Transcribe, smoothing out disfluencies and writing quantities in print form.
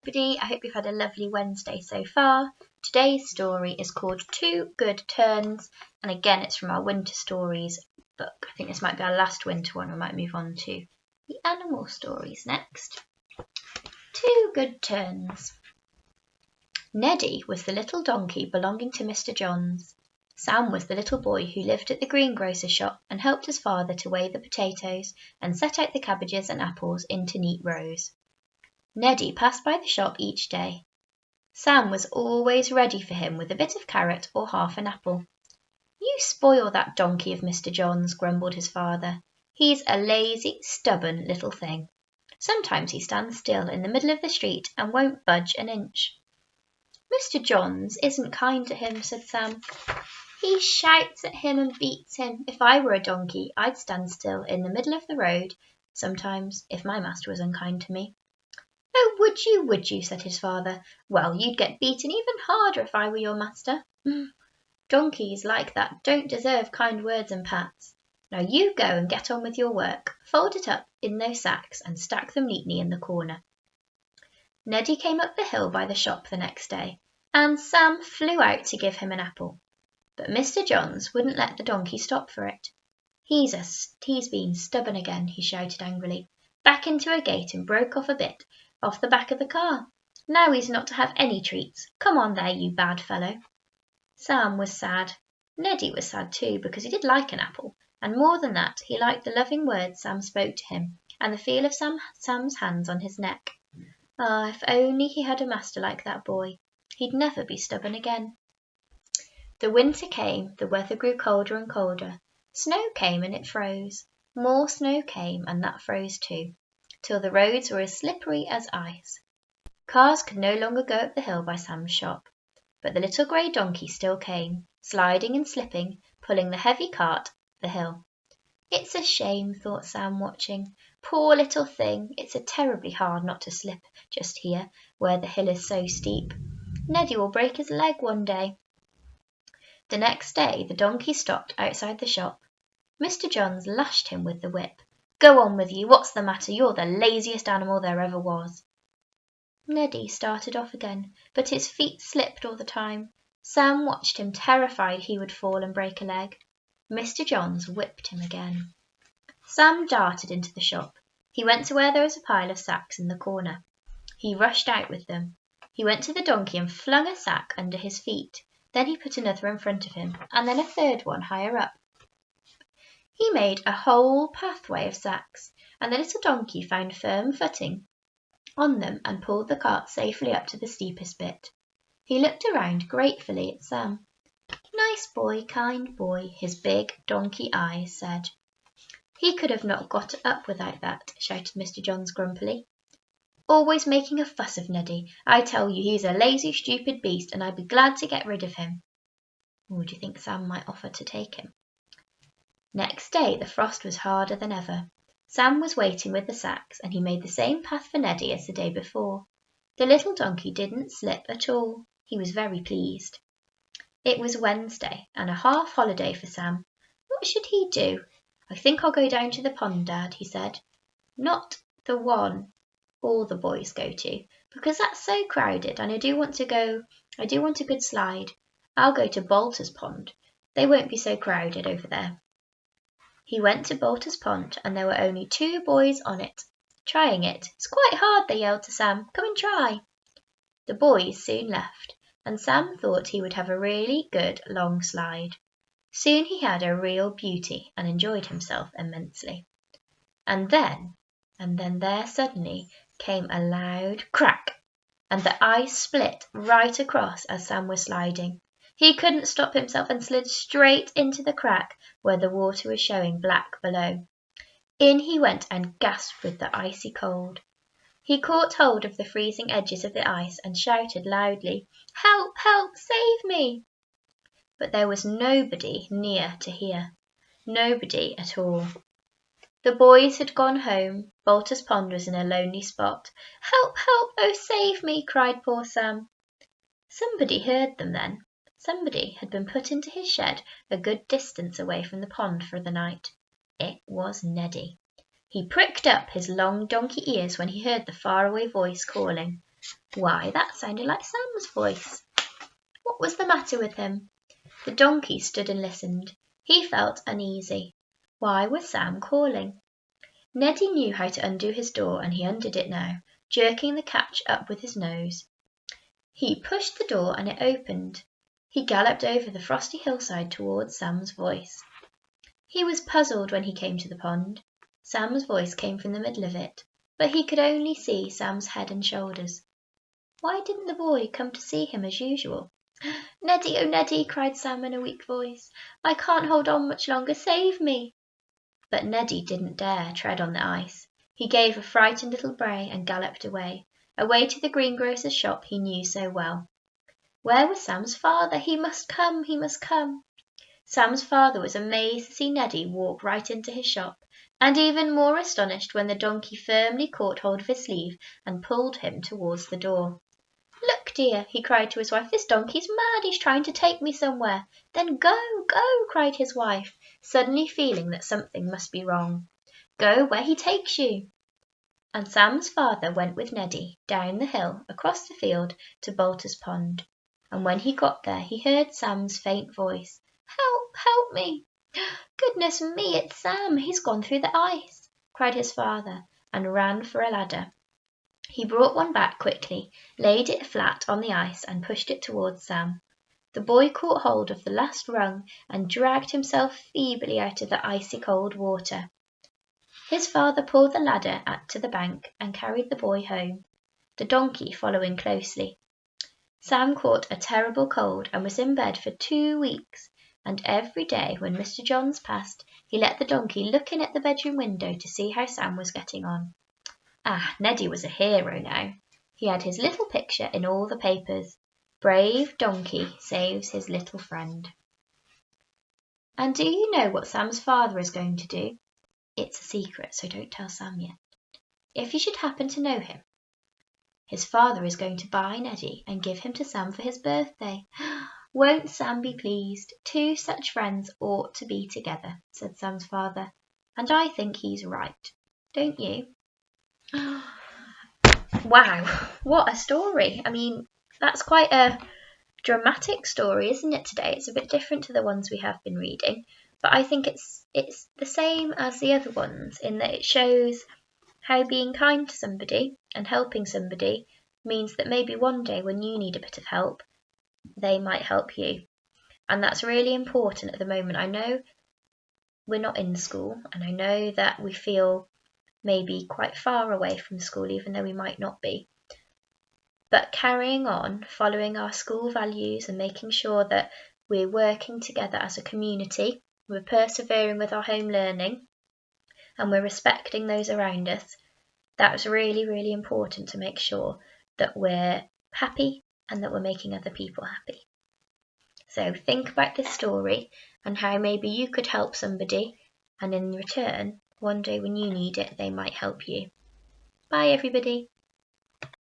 everybody. I hope you've had a lovely Wednesday so far. Today's story is called Two Good Turns, and again it's from our Winter Stories book. I think this might be our last winter one. We might move on to the animal stories next. Two Good Turns. Neddy was the little donkey belonging to Mr. Johns. Sam was the little boy who lived at the greengrocer's shop and helped his father to weigh the potatoes and set out the cabbages and apples into neat rows. Neddy passed by the shop each day. Sam was always ready for him with a bit of carrot or half an apple. "You spoil that donkey of Mr. John's," grumbled his father. "He's a lazy, stubborn little thing. Sometimes he stands still in the middle of the street and won't budge an inch." "Mr. Johns isn't kind to him," said Sam. "He shouts at him and beats him. If I were a donkey, I'd stand still in the middle of the road sometimes if my master was unkind to me." "Oh, would you?" said his father. "Well, you'd get beaten even harder if I were your master. Donkeys like that don't deserve kind words and pats. Now you go and get on with your work. Fold it up in those sacks and stack them neatly in the corner." Neddy came up the hill by the shop the next day, and Sam flew out to give him an apple. But Mr. Johns wouldn't let the donkey stop for it. He's been stubborn again," he shouted angrily. "Back into a gate and broke off a bit off the back of the car. Now he's not to have any treats. Come on there, you bad fellow." Sam was sad. Neddy was sad too, because he did like an apple, and more than that, he liked the loving words Sam spoke to him, and the feel of Sam's hands on his neck. Ah, if only he had a master like that boy, he'd never be stubborn again. The winter came, the weather grew colder and colder. Snow came and it froze. More snow came and that froze too, till the roads were as slippery as ice. Cars could no longer go up the hill by Sam's shop, but the little grey donkey still came, sliding and slipping, pulling the heavy cart up the hill. "It's a shame," thought Sam, watching. "Poor little thing, it's terribly hard not to slip just here, where the hill is so steep. Neddy will break his leg one day." The next day the donkey stopped outside the shop. Mr. Johns lashed him with the whip. "Go on with you, what's the matter? You're the laziest animal there ever was." Neddy started off again, but his feet slipped all the time. Sam watched him, terrified he would fall and break a leg. Mr. Johns whipped him again. Sam darted into the shop. He went to where there was a pile of sacks in the corner. He rushed out with them. He went to the donkey and flung a sack under his feet. Then he put another in front of him, and then a third one higher up. He made a whole pathway of sacks, and the little donkey found firm footing on them and pulled the cart safely up to the steepest bit. He looked around gratefully at Sam. "Nice boy, kind boy," his big donkey eyes said. "He could have not got up without that," shouted Mr. Johns grumpily. "Always making a fuss of Neddy. I tell you he's a lazy, stupid beast, and I'd be glad to get rid of him." Do you think Sam might offer to take him? Next day the frost was harder than ever. Sam was waiting with the sacks, and he made the same path for Neddy as the day before. The little donkey didn't slip at all. He was very pleased. It was Wednesday, and a half holiday for Sam. What should he do? "I think I'll go down to the pond, Dad," he said. "Not the one all the boys go to, because that's so crowded, and I do want a good slide. I'll go to Bolter's pond. They won't be so crowded over there." He went to Bolter's pond, and there were only 2 boys on it. "Trying it. It's quite hard," they yelled to Sam. "Come and try." The boys soon left, and Sam thought he would have a really good long slide. Soon he had a real beauty and enjoyed himself immensely. And then there suddenly came a loud crack, and the ice split right across as Sam was sliding. He couldn't stop himself and slid straight into the crack where the water was showing black below. In he went and gasped with the icy cold. He caught hold of the freezing edges of the ice and shouted loudly, "Help! Help! Save me!" But there was nobody near to hear. Nobody at all. The boys had gone home. Bolter's pond was in a lonely spot. "Help! Help! Oh, save me!" cried poor Sam. Somebody heard them then. Somebody had been put into his shed a good distance away from the pond for the night. It was Neddy. He pricked up his long donkey ears when he heard the faraway voice calling. Why, that sounded like Sam's voice. What was the matter with him? The donkey stood and listened. He felt uneasy. Why was Sam calling? Neddy knew how to undo his door, and he undid it now, jerking the catch up with his nose. He pushed the door and it opened. He galloped over the frosty hillside towards Sam's voice. He was puzzled when he came to the pond. Sam's voice came from the middle of it, but he could only see Sam's head and shoulders. Why didn't the boy come to see him as usual? "Neddy, oh Neddy," cried Sam in a weak voice, "I can't hold on much longer, save me." But Neddy didn't dare tread on the ice. He gave a frightened little bray and galloped away to the greengrocer's shop he knew so well. Where was Sam's father? He must come, he must come. Sam's father was amazed to see Neddy walk right into his shop, and even more astonished when the donkey firmly caught hold of his sleeve and pulled him towards the door. "Look, dear," he cried to his wife, "this donkey's mad, he's trying to take me somewhere." "Then go, go," cried his wife, suddenly feeling that something must be wrong. "Go where he takes you." And Sam's father went with Neddy down the hill, across the field to Bolter's Pond, and when he got there he heard Sam's faint voice. "Help, help me." "Goodness me, it's Sam, he's gone through the ice," cried his father, and ran for a ladder. He brought one back quickly, laid it flat on the ice and pushed it towards Sam. The boy caught hold of the last rung and dragged himself feebly out of the icy cold water. His father pulled the ladder to the bank and carried the boy home, the donkey following closely. Sam caught a terrible cold and was in bed for 2 weeks, and every day when Mr. Johns passed, he let the donkey look in at the bedroom window to see how Sam was getting on. Ah, Neddy was a hero now. He had his little picture in all the papers. Brave donkey saves his little friend. And do you know what Sam's father is going to do? It's a secret, so don't tell Sam yet. If you should happen to know him, his father is going to buy Neddy and give him to Sam for his birthday. Won't Sam be pleased? 2 such friends ought to be together, said Sam's father, and I think he's right. Don't you? Wow, what a story. I mean, that's quite a dramatic story, isn't it, today? It's a bit different to the ones we have been reading, but I think it's the same as the other ones in that it shows how being kind to somebody and helping somebody means that maybe one day when you need a bit of help, they might help you. And that's really important at the moment. I know we're not in school, and I know that we feel maybe quite far away from school, even though we might not be. But carrying on, following our school values and making sure that we're working together as a community, we're persevering with our home learning, and we're respecting those around us, that's really, really important to make sure that we're happy and that we're making other people happy. So think about this story and how maybe you could help somebody, and in return, one day when you need it, they might help you. Bye, everybody.